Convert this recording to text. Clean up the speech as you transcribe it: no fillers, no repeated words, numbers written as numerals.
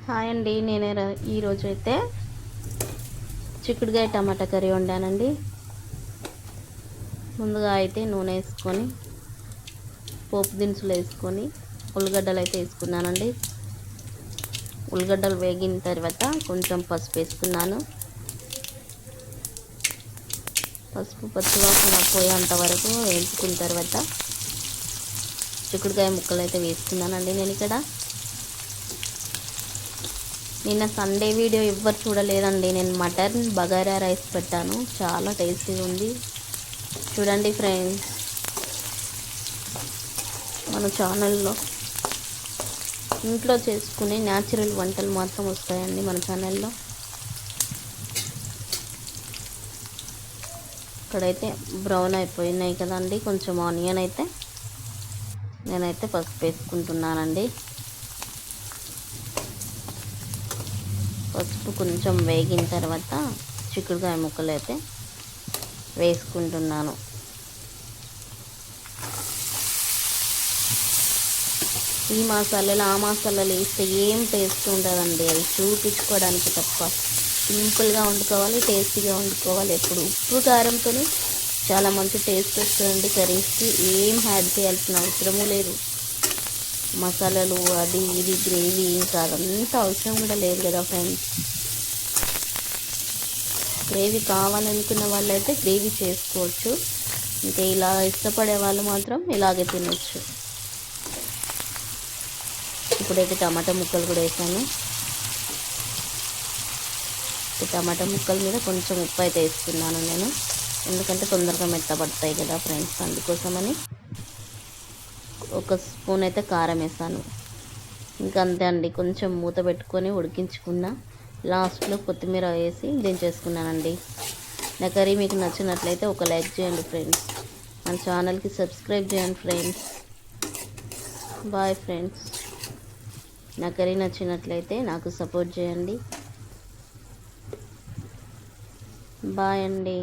Hi అండి. ఈరోజు అయితే చిక్కుడుకాయ టమాటా కర్రీ వండానండి. ముందుగా అయితే నూనె వేసుకొని పోపు దినుసులు వేసుకొని ఉల్లిగడ్డలు అయితే వేసుకున్నానండి. ఉల్లిగడ్డలు వేగిన తర్వాత కొంచెం పసుపు వేసుకున్నాను. పసుపు పచ్చివాసన పోయేంత వరకు వేసుకున్న తర్వాత చిక్కుడుకాయ ముక్కలు అయితే వేసుకున్నానండి. నేను ఇక్కడ నిన్న సండే వీడియో ఎవ్వరు చూడలేదండి. నేను మటన్ బగారా రైస్ పెట్టాను, చాలా టేస్టీగా ఉంది. చూడండి ఫ్రెండ్స్, మన ఛానల్లో ఇంట్లో చేసుకునే న్యాచురల్ వంటలు మాత్రం వస్తాయండి మన ఛానల్లో. ఇక్కడైతే బ్రౌన్ అయిపోయినాయి కదండి. కొంచెం ఆనియన్ అయితే నేనైతే పసుపు వేసుకుంటున్నానండి. పసుపు కొంచెం వేగిన తర్వాత చిక్కుడుకాయ ముక్కలు అయితే వేసుకుంటున్నాను. ఈ మసాలాలు ఆ మసాలాలు వేస్తే ఏం టేస్ట్ ఉండదండి. అది చూపించుకోవడానికి తప్ప. సింపుల్గా వండుకోవాలి, టేస్టీగా వండుకోవాలి. ఎప్పుడు ఉప్పు కారంతో చాలా మంచి టేస్ట్ వస్తుందండి కర్రీస్కి. ఏం యాడ్ చేయాల్సిన అవసరము లేదు. మసాలాలు అది ఇది గ్రేవీ ఇంకా అదంతా అవసరం కూడా లేదు కదా ఫ్రెండ్స్. గ్రేవీ కావాలనుకున్న వాళ్ళైతే గ్రేవీ చేసుకోవచ్చు. ఇంకా ఇలా ఇష్టపడే వాళ్ళు మాత్రం ఇలాగే తినొచ్చు. ఇప్పుడైతే టమాటా ముక్కలు కూడా వేసాను. టమాటా ముక్కల మీద కొంచెం ఉప్పు అయితే వేస్తున్నాను నేను, ఎందుకంటే తొందరగా మెత్తబడతాయి కదా ఫ్రెండ్స్, అందుకోసమని. ఒక స్పూన్ అయితే కారం వేసాను. ఇంకా అంతే అండి. కొంచెం మూత పెట్టుకొని ఉడికించుకున్న. లాస్ట్లో కొత్తిమీర వేసి దించేసుకున్నానండి. నా కర్రీ మీకు నచ్చినట్లయితే ఒక లైక్ చేయండి ఫ్రెండ్స్. మన ఛానల్కి సబ్స్క్రైబ్ చేయండి ఫ్రెండ్స్. Bye friends. నా కర్రీ నచ్చినట్లయితే నాకు సపోర్ట్ చేయండి. బాయ్ అండి.